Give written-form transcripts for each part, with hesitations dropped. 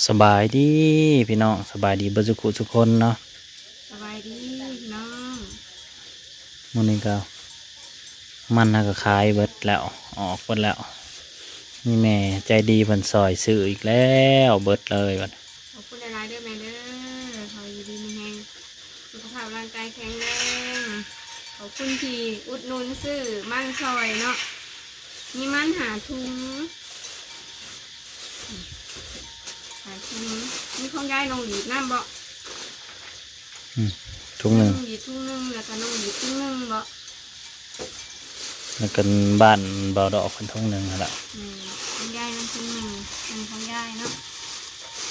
สบายดีพี่น้องสบายดีเบิดสุขุทุกคนเนาะสบายดีพี่น้อง มื้อนี้ก็มันน่าก็ขายเบิดแล้วออกเบิดแล้วนี่แม่ใจดีเพิ่นซอยซื้ออีกแล้วเบิดเลยบัดขอบคุณหลายๆเด้อแม่เด้อขออยู่ดีมีแรงสุขภาพร่างกายแข็งแรงขอบคุณที่อุดหนุนซื้อมั่นซอยเนาะมีมันหาถุงมีของยายน้องหลีดน้ำบ่ถุงหนึง น้องหลีดถุงหนึงแล้วก็น้องหลีดถุงหนึงบ่แล้วก็บ้านบ่าวดอกเพิ่นถุงหนึงนั่นล่ะ ของยายน้ำถุงหนึงเป็นของยายเนาะ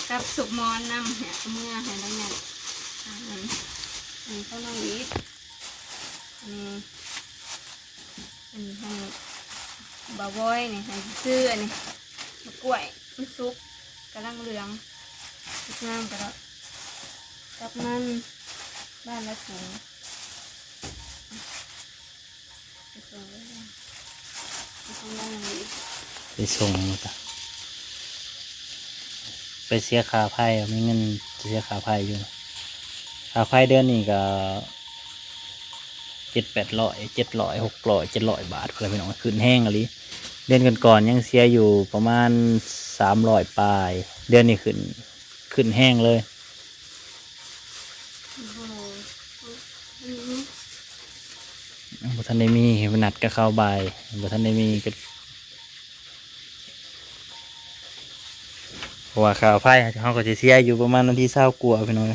กับสุกมอนน้ำเนี่ยเมื่อให้แล้วเนี่ยอันนี้ก็น้องหลีดอันนี้ให้บะบอยนี่ให้ซื้ออันนี้มะกล้วยมันซุกกำลังเหลืองซุกน้ำกระดาษกับมันบ้านละถุงไปส่งเลยไปส่งได้เลย ไปส่งมาจ้ะไปเสียค่าไผ่มีเงินเสียค่าไผ่อยู่นะค่าไผ่เดือนนี้ก็700-800-700-600-700 บาทเพื่อนพี่น้องขึ้นแห้งอะไรเดือนก่อนๆยังเสียอยู่ประมาณ300ปลายเดือนนี้ขึ้นแห้งเลย โอ้โหอันนี้ บุทันได้มีนัดก็เข้าบ่ายบุทันได้มีก็เพราะว่าข่าวไพ่เขาก็จะเสียอยู่ประมาณวันที่20กว่าพี่น้อง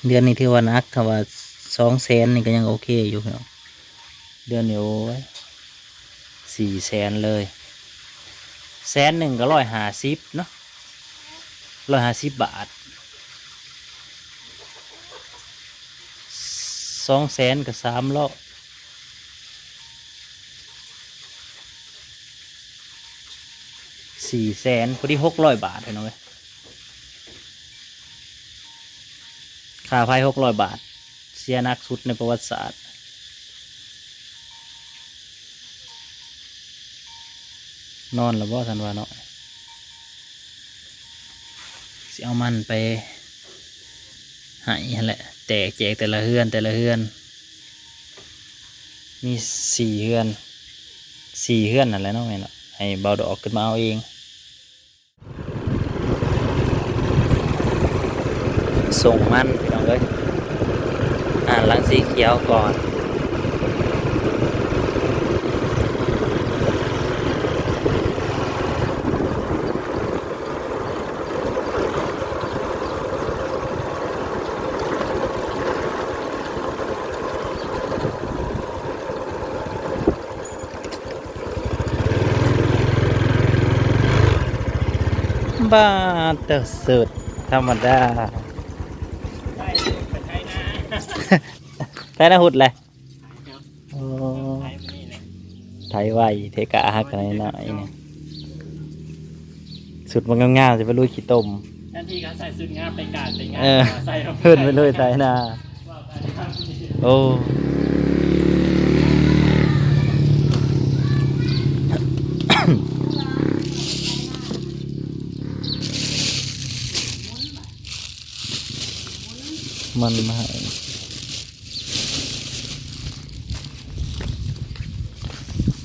เดือนนี้ที่ว่านักถ้าว่า200,000นี่ก็ยังโอเคอยู่พี่น้องเดือนนี้โอ้ย400,000เลย100,000ก็150เนาะ150 บาท200,000ก็300 400,000พอดี600 บาทเห็นไหมค่าไฟ600 บาทเสียนักสุดในประวัติศาสตร์นอนแล้วบ่ทันว่าเนาะสิเอามันไปให้นั่นแหละแจกแต่ละเฮือนมี4 เฮือนนั่นแหละเนาะแม่เนาะให้เบาดอกขึ้นมาเอาเองส่งมันพี่น้องเอ้ยหลังสีเขียวก่อนบ้านเตอร์สุดธรรมดาใช้นาหุดเลยโอ้ไทยไวเทกะฮักอะไรหน่อยเนี่ยสุดมันงามๆจะไปลุยขี้ต้มแทนที่ก็ใส่สุดงามไปกาดไปงานใส่ เพิ่นไปลุยไทยนาโอ้มันมา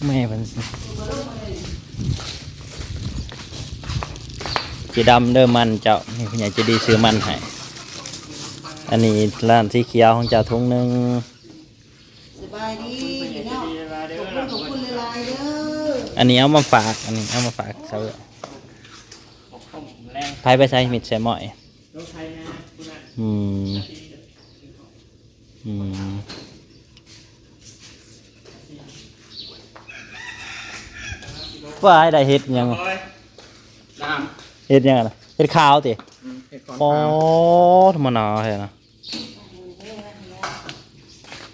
แม่มันจีดำเดิมมันเจ้านี่คุณยายจะดีซื้อมันให้อันนี้ร้านสีเขียวของเจ้าทุ่งหนึ่งสบายดีเนาะขอบคุณหลายๆเด้อ อันนี้เอามาฝากอันนี้เอามาฝากเสาไพ่ไปใส่มิดใส่หม้อยอืมอืมว่าให้ได้เห็ดยังเห็ดยังไงเห็ดขาวติโอ้ธรรมดาเหรอ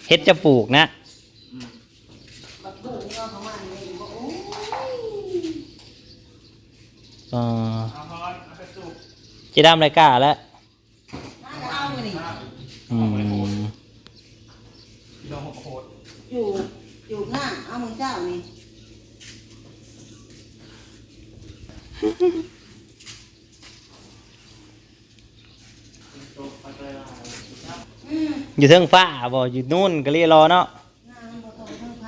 เห็ดจะปลูกนะเจดำไรกล้าแล้วอืมอยู่ง่างเอามือเจ้านี่ อยู่เทิงฟ้าบ่อยู่นู่นก็เรียรอเนาะ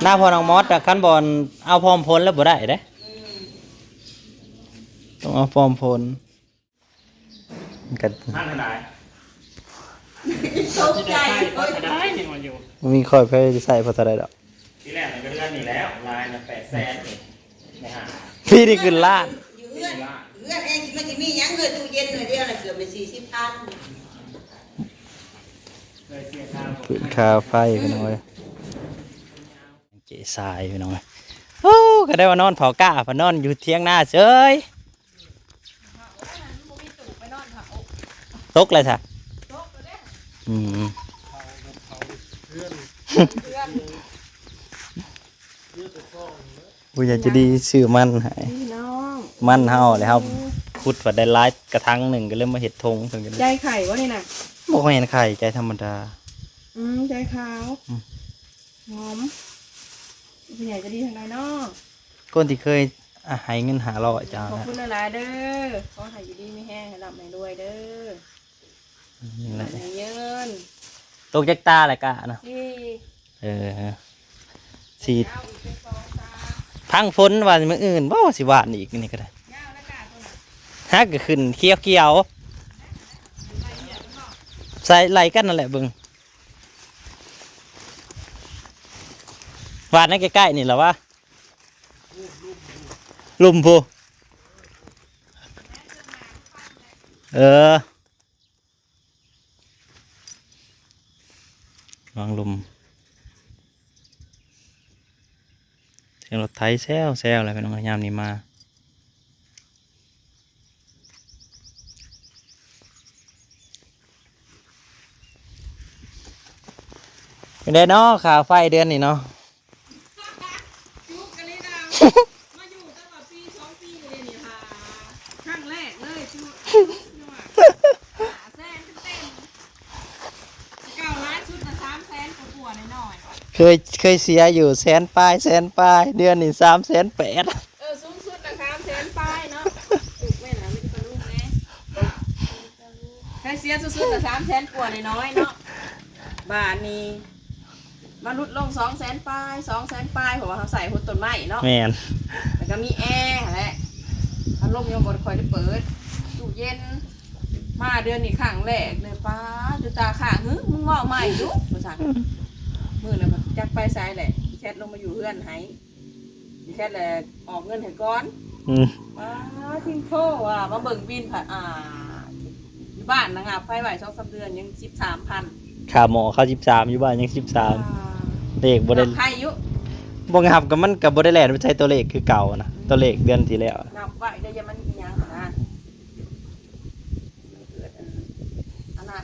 หน้าพอน้องมอสอะคันบอลเอาพร้อมพลแล้วบ่ได้เด้ต้องเอาพร้อมพลกัน ท่านขนาด ตกใจ ก็จะได้เห็นมันอยู่ มีค่อยไปใส่พอเท่าใดดอก ทีแรกมันก็เลื่อนนี่แล้วลายมัน800,000นี่นะฮะ พี่นี่ขึ้นล้าน อยู่เอื้อนเองมันจะมีหยังเงินตู้เย็นหน่อยเดียวน่ะเกือบไป40,000 เลยเสียค่า ขึ้นค่าไฟไปหน่อยเจ๊ทรายไปหน่อยโอ้ก็ได้ว่านอนเผากล้าพอนอนอยู่เที่ยงหน้าเฉยตกเลยค่ะอืมอุ้ยอยากจะดีชื่อมันให้ พี่น้อง มันเฮาเลยครับพุดว่าได้ร้ายกระทังหนึ่งก็เริ่มมาเห็ดทงเพิ่นกัน ใจไข่วะนี่น่ะ บอกว่าเห็นไข่ใจธรรมดา ใจขาวหอมเป็นใหญ่จะดีทางไหนเนาะ คนที่เคยให้เงิน500จ้า ขอบ นะ คุณหลายๆเด้อขอให้อยู่ดีไม่แห้งให้รับไม่รวยเด้อ นี่แหละ ให้เงิน ตกจากตาแหละกะนะ ที่ เออสี เอาอีกเป็น2 ตา พังฝนว่ามื้ออื่นบ่ว่าสิหวานอีกนี่ก็ได้ เงาแล้วกาตัวน่ะ ฮักก็ขึ้นเขียวๆใส่ไหลกันนั่นแหละเบิ่งหวานนั่นใกล้ๆนี่แหละวะลุ่มพูเออวางลุ่มเสียงรถไถแซวอะไรเป็นงยามนี้มาเป็นไดเนาะค่าไฟเดือนนี่เนาะ จุกกันเลยดาวมาอยู่ตั้งแต่ปี2 ปีเลยนี่ค่ะครั้งแรกเลยจุกแสนเต็มเก่าร้านชุดละ300,000กว่าๆหน่อย เคยเสียอยู่แสนปลายเดือนนี่380,000 สูงสุดละ300,000ปลายเนาะถูกไหมนะไม่ได้ปลาลูกแน่ใครเสียสุดๆละ300,000กว่าน้อยๆเนาะบ้านนี้มาลดลง200,000ปลาย200,000ปลายเพราะว่าเขาใส่หุ่นต้นไม้เนาะ แม่น แล้วก็มีแอร์แหละพัดลมยังบดคอยได้เปิดตู้เย็นมาเดือนนี้ข้างแรกเลยป้าดูตาข้างมึงงอกใหม่ยุภาษามือเลยแบบจักไปซ้ายแหละแชทลงมาอยู่เพื่อนให้แชทแหละออกเงินให้ก้อน อืม มาทิ้งโทว่ะมาเบิ่งบินผ่าอยู่บ้านนะงาไฟไหว2-3 เดือนยัง13,000ค่าหมอเข้า13อยู่บ้านยัง13เลขบ่ได้ ใครยุ บ่งับก็มันก็บ่ได้แล่นไปใช้ตัวเลขคือเก่านะตัวเลขเดือนที่แล้ว นับไหวได้ยังมันยังนะอันนั้น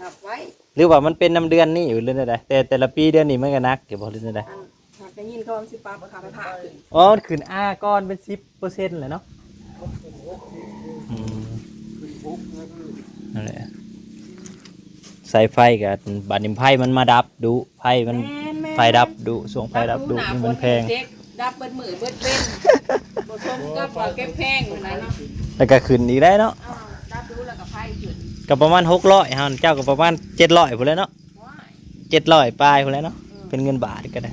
นับไว้ หรือว่ามันเป็นน้ำเดือนนี่อยู่เรื่อยๆแต่ละปีเดือนนี้มันก็นักเก็บบ่เรื่อย หากจะยินก็สิปาประคาไปผ่าขึ้น ๆอ๋อขึ้นก้อนเป็น10%เลยเนาะอืมนั่นแหละสายไฟกับบัดนี้ไฟมันมาดับดุไฟมันไฟดับดุช่วงไฟดับดุนี่มันแพง ดับเบิดมือเบิดเป็นบ่ชมกับว่าเก็บแพงอยู่นะเนาะ แล้วก็ขึ้นอีกได้เนาะ ดับดูแล้วก็ไฟขึ้น ก็ประมาณ600เฮาเจ้าก็ประมาณ700พุ่นแหล้วเนาะ ว้าย 700ปลายพุ่นแหล้วเนาะเป็นเงินบาทก็ได้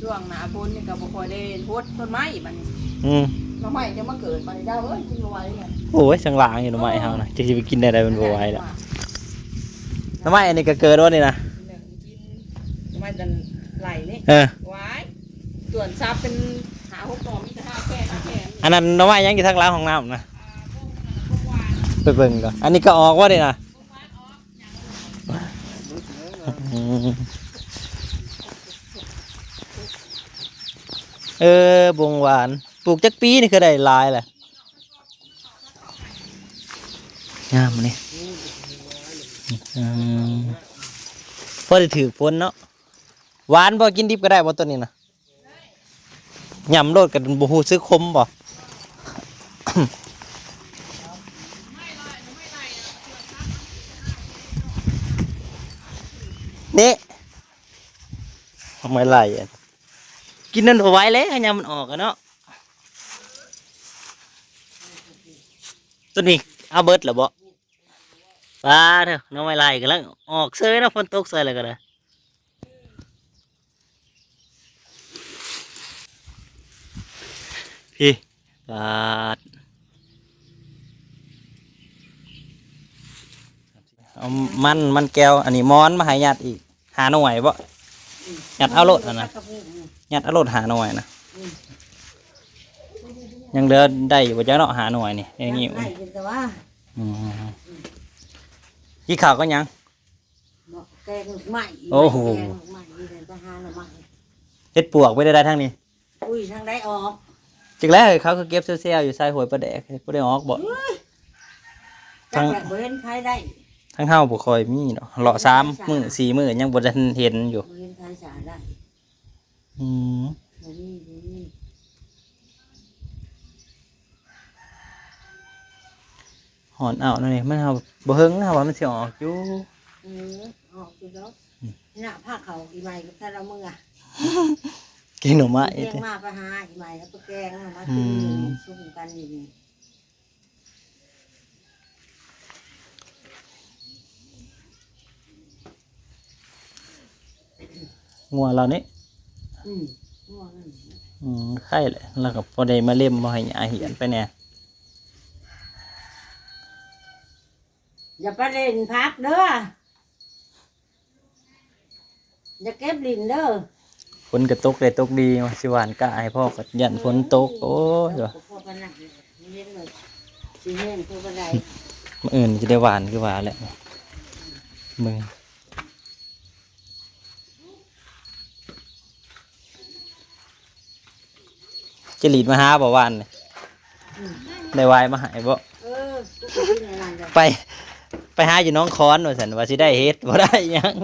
ช่วงหน้าฝนนี่ก็บ่ค่อยได้โพดต้นไม้บัดนี้ อืม ต้นไม้จะมาเกิดบัดนี้ดาวเอ้ยกินบ่ไหวเนี่ย โอ้ยสังหลางอยู่หน่อไม้เฮานะจะสิไปกินได้มันบ่ไหวแล้วหน่อไม้อันนี้ก็เกิดว่านี่นะ กินต้นไม้ดันไหลนี่ เออ หวายส่วนซับเป็นหา6 ต่อมีแต่5แค่5แค่ อันนั้นหน่อไม้ยังอยู่ทางหล้างห้องน้ำนะ พวกหวาน ไปเบิ่งก่อนอันนี้ก็ออกว่านี่นะอืมบงหวานปลูกจักปีนี่คือได้หลายแหละงามนี่อืมพอได้ถือฝนเนาะหวานบ่กินดิบก็ได้บ่ตัวนี้นะยำโลดกันบ่ฮู้ซื้อคมบ่ นี่ทำไมไรอ่ะกินนั่นเอาไว้เลยยำมันออกกันเนาะ ตัวนี้เอาเบิดเหรอบ่ปลาเถอะน้องไม่ไล่กันแล้วออกเซยนะฝนตกใส่เลยก็ได้พี่ปลาเอามันแก้วอันนี้ม้อนมาให้ยัดอีกหาหน่วยบ่ยัดเอาโลดอันนะยัดเอาโลดหาหน่วยนะยังเหลือได้อยู่บ่จ้าเนาะหาหน่วยนี่อย่างงี้ ได้แต่ว่า อืมกี่ข่าวก็ยัง แกงใหม่ โอ้โห แกงใหม่ดีเลยทหารใหม่ เฮ็ดปวกไปได้ทั้งนี้ อุ้ยทางได้ออก จักแล้วเขาก็เก็บเซลล์อยู่ใส่หวยปลาแดกบ่ได้ออกบ่ จังแบบเห็นใครได้ ทั้งเฮาบ่ค่อยมีเนาะเลาะ3 มื้อ 4 มื้อยังบ่ทันเห็นอยู่ เห็นใครสาได้ อืม นี่ หอนเอานั่นนี่มันเฮาบ่เฮิงนะว่ามันสิออกอยู่ ออกอยู่แล้วหน้าผ้าเขาอีใหม่กับท่านเรามึงอ่ะ กินหน่อไม้ เลี้ยง เด้ มาไปหาอีใหม่แล้วไปแกงมากินซุ่มกันอยู่นี่ งัวเรานี่ ง่วงนั่น ไข่แหละแล้วก็พอได้มาเล่มบ่ให้หญ้าเหียนไปแน่ อย่าไปเล่นพักเด้ออย่าเก็บลินเด้อ ฝนก็ตกได้ตกดีว่าสิหวานกะให้พ่อก็ยันฝนตกโอ้ยว่ะ พวกกันหนักเลยเล่นเลยสีแห้งพวกกันใด มื้ออื่นจะได้หวานคือว่าแหละมึงจะหลีดมาหาบ่หวานนี่ได้วายมาใหายบ่ กูก็กินอะไรกัน ไปหาอยู่น้องคอนว่าซั่นว่าสิได้เฮ็ดบ่ได้หยัง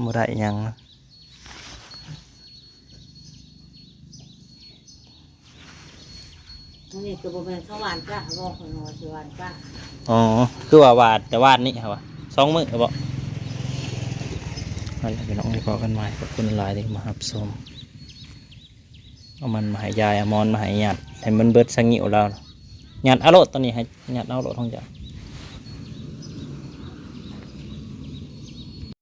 บ่ได้หยัง นี่คือโบแมนข้าวหวานจ้าบอกคนหัวสวานจ้า อ๋อคือว่าหวานแต่วาดนี่ครับว่า2 มื้อบ่นั่นแหละพี่น้องที่พอกันใหม่ขอบคุณหลายที่มารับชมเอามันมาให้ยายเอามอนมาให้ญาติให้มันเบิดสังหิวเราญาติเอาโลดตอนนี้ให้ญาติเอาโลดของจ้ะ